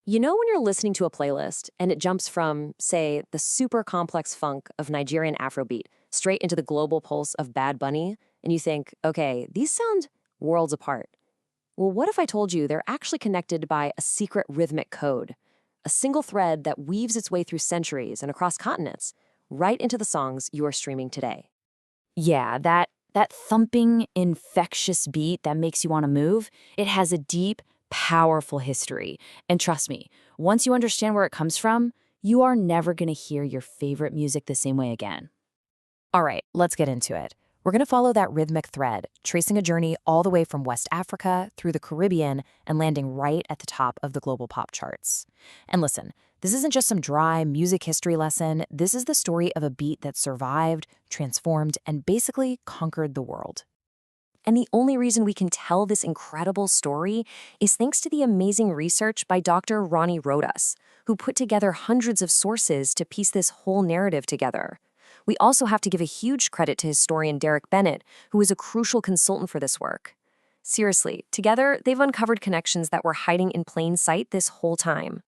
You know when you're listening to a playlist and it jumps from, say, the super complex funk of Nigerian Afrobeat straight into the global pulse of Bad Bunny, and you think, okay, these sound worlds apart. Well, what if I told you they're actually connected by a secret rhythmic code? A single thread that weaves its way through centuries and across continents, right into the songs you are streaming today. Yeah, that thumping, infectious beat that makes you want to move, it has a deep, powerful history. And trust me, once you understand where it comes from, you are never going to hear your favorite music the same way again. All right, let's get into it. We're going to follow that rhythmic thread, tracing a journey all the way from West Africa through the Caribbean and landing right at the top of the global pop charts. And listen, this isn't just some dry music history lesson. This is the story of a beat that survived, transformed, and basically conquered the world. And the only reason we can tell this incredible story is thanks to the amazing research by Dr. Ronnie Rodas, who put together hundreds of sources to piece this whole narrative together. We also have to give a huge credit to historian Derek Bennett, who is a crucial consultant for this work. Seriously, together, they've uncovered connections that were hiding in plain sight this whole time.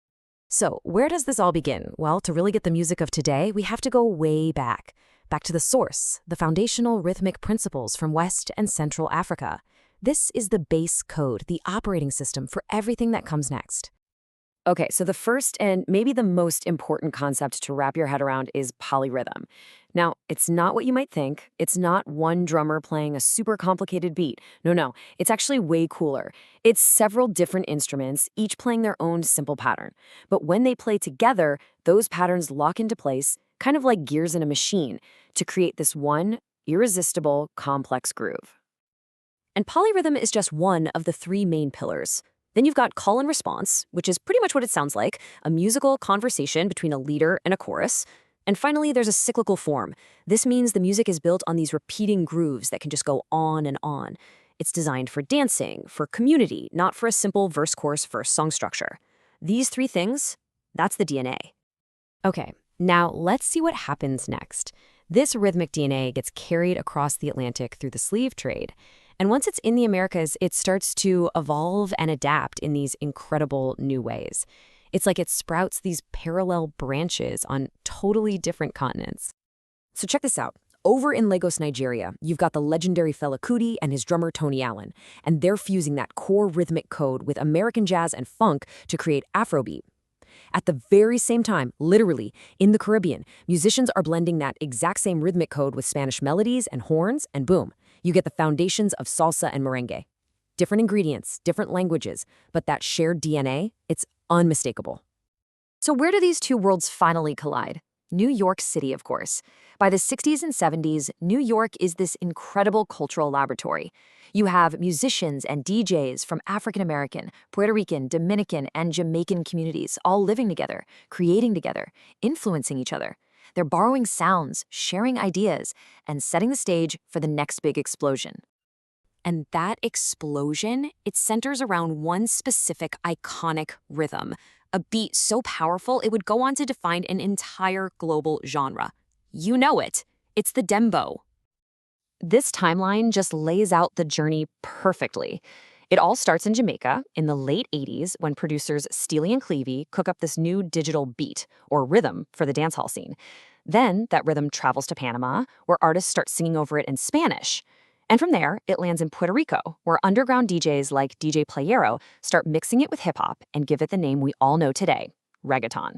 So, where does this all begin? Well, to really get the music of today, we have to go way back. Back to the source, the foundational rhythmic principles from West and Central Africa. This is the base code, the operating system for everything that comes next. Okay, so the first and maybe the most important concept to wrap your head around is polyrhythm. Now, it's not what you might think. It's not one drummer playing a super complicated beat. No, it's actually way cooler. It's several different instruments, each playing their own simple pattern. But when they play together, those patterns lock into place, kind of like gears in a machine, to create this one irresistible, complex groove. And polyrhythm is just one of the three main pillars. Then you've got call and response, which is pretty much what it sounds like, a musical conversation between a leader and a chorus. And finally, there's a cyclical form. This means the music is built on these repeating grooves that can just go on and on. It's designed for dancing, for community, not for a simple verse-chorus song structure. These three things, that's the DNA. Okay, now let's see what happens next. This rhythmic DNA gets carried across the Atlantic through the slave trade. And once it's in the Americas, it starts to evolve and adapt in these incredible new ways. It's like it sprouts these parallel branches on totally different continents. So check this out. Over in Lagos, Nigeria, you've got the legendary Fela Kuti and his drummer Tony Allen, and they're fusing that core rhythmic code with American jazz and funk to create Afrobeat. At the very same time, literally, in the Caribbean, musicians are blending that exact same rhythmic code with Spanish melodies and horns, and boom, you get the foundations of salsa and merengue. Different ingredients, different languages, but that shared DNA, it's unmistakable. So where do these two worlds finally collide? New York City, of course. By the 60s and 70s, New York is this incredible cultural laboratory. You have musicians and DJs from African American, Puerto Rican, Dominican, and Jamaican communities all living together, creating together, influencing each other. They're borrowing sounds, sharing ideas, and setting the stage for the next big explosion. And that explosion, it centers around one specific iconic rhythm, a beat so powerful it would go on to define an entire global genre. You know it. It's the Dem Bow. This timeline just lays out the journey perfectly. It all starts in Jamaica in the late 80s when producers Steely and Clevie cook up this new digital beat, or rhythm, for the dancehall scene. Then that rhythm travels to Panama, where artists start singing over it in Spanish. And from there, it lands in Puerto Rico, where underground DJs like DJ Playero start mixing it with hip-hop and give it the name we all know today, reggaeton.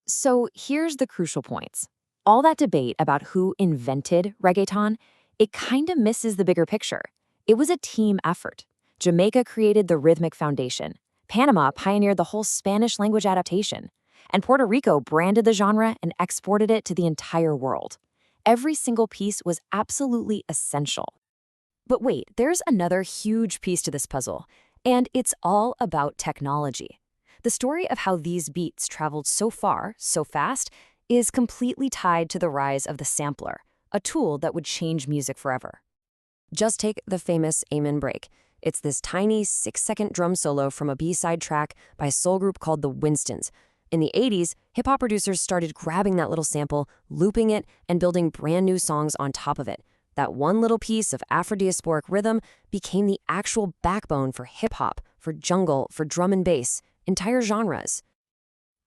So here's the crucial points. All that debate about who invented reggaeton, it kind of misses the bigger picture. It was a team effort. Jamaica created the rhythmic foundation. Panama pioneered the whole Spanish language adaptation. And Puerto Rico branded the genre and exported it to the entire world. Every single piece was absolutely essential. But wait, there's another huge piece to this puzzle, and it's all about technology. The story of how these beats traveled so far, so fast, is completely tied to the rise of the sampler, a tool that would change music forever. Just take the famous Amen break. It's this tiny 6-second drum solo from a B-side track by a soul group called the Winstons. In the 80s, hip-hop producers started grabbing that little sample, looping it, and building brand new songs on top of it. That one little piece of Afro Diasporic rhythm became the actual backbone for hip-hop, for jungle, for drum and bass. entire genres.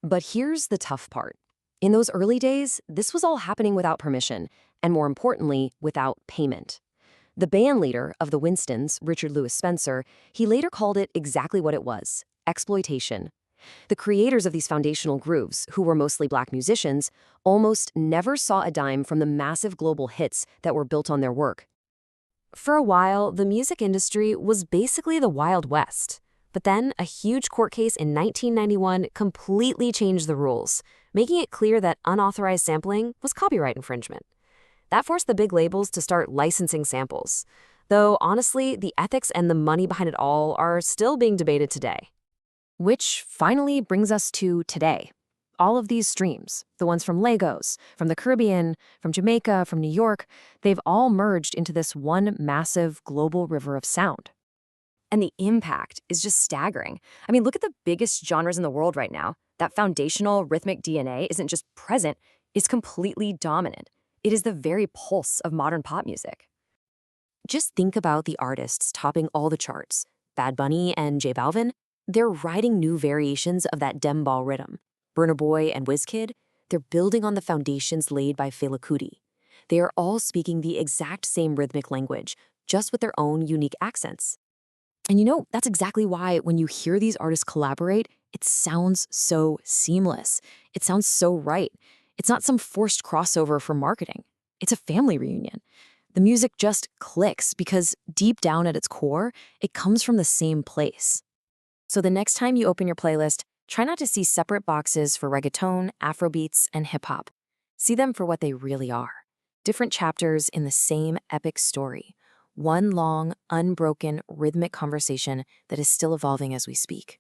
But here's the tough part. In those early days, this was all happening without permission, and more importantly, without payment. The band leader of the Winstons, Richard Louis Spencer, he later called it exactly what it was: exploitation. The creators of these foundational grooves, who were mostly black musicians, almost never saw a dime from the massive global hits that were built on their work. For a while, the music industry was basically the Wild West. But then, a huge court case in 1991 completely changed the rules, making it clear that unauthorized sampling was copyright infringement. That forced the big labels to start licensing samples. Though, honestly, the ethics and the money behind it all are still being debated today. Which finally brings us to today. All of these streams, the ones from Lagos, from the Caribbean, from Jamaica, from New York, they've all merged into this one massive global river of sound. And the impact is just staggering. I mean, look at the biggest genres in the world right now. That foundational rhythmic DNA isn't just present, it's completely dominant. It is the very pulse of modern pop music. Just think about the artists topping all the charts. Bad Bunny and J Balvin, they're writing new variations of that Dem Bow rhythm. Burna Boy and Wizkid, they're building on the foundations laid by Fela Kuti. They are all speaking the exact same rhythmic language, just with their own unique accents. And you know, that's exactly why when you hear these artists collaborate, it sounds so seamless. It sounds so right. It's not some forced crossover for marketing. It's a family reunion. The music just clicks because deep down at its core, it comes from the same place. So the next time you open your playlist, try not to see separate boxes for reggaeton, Afrobeats, and hip-hop. See them for what they really are. Different chapters in the same epic story. One long, unbroken, rhythmic conversation that is still evolving as we speak.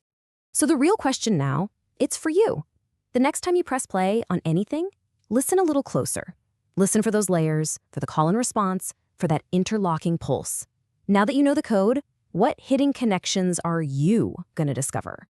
So the real question now, it's for you. The next time you press play on anything, listen a little closer. Listen for those layers, for the call and response, for that interlocking pulse. Now that you know the code, what hidden connections are you going to discover?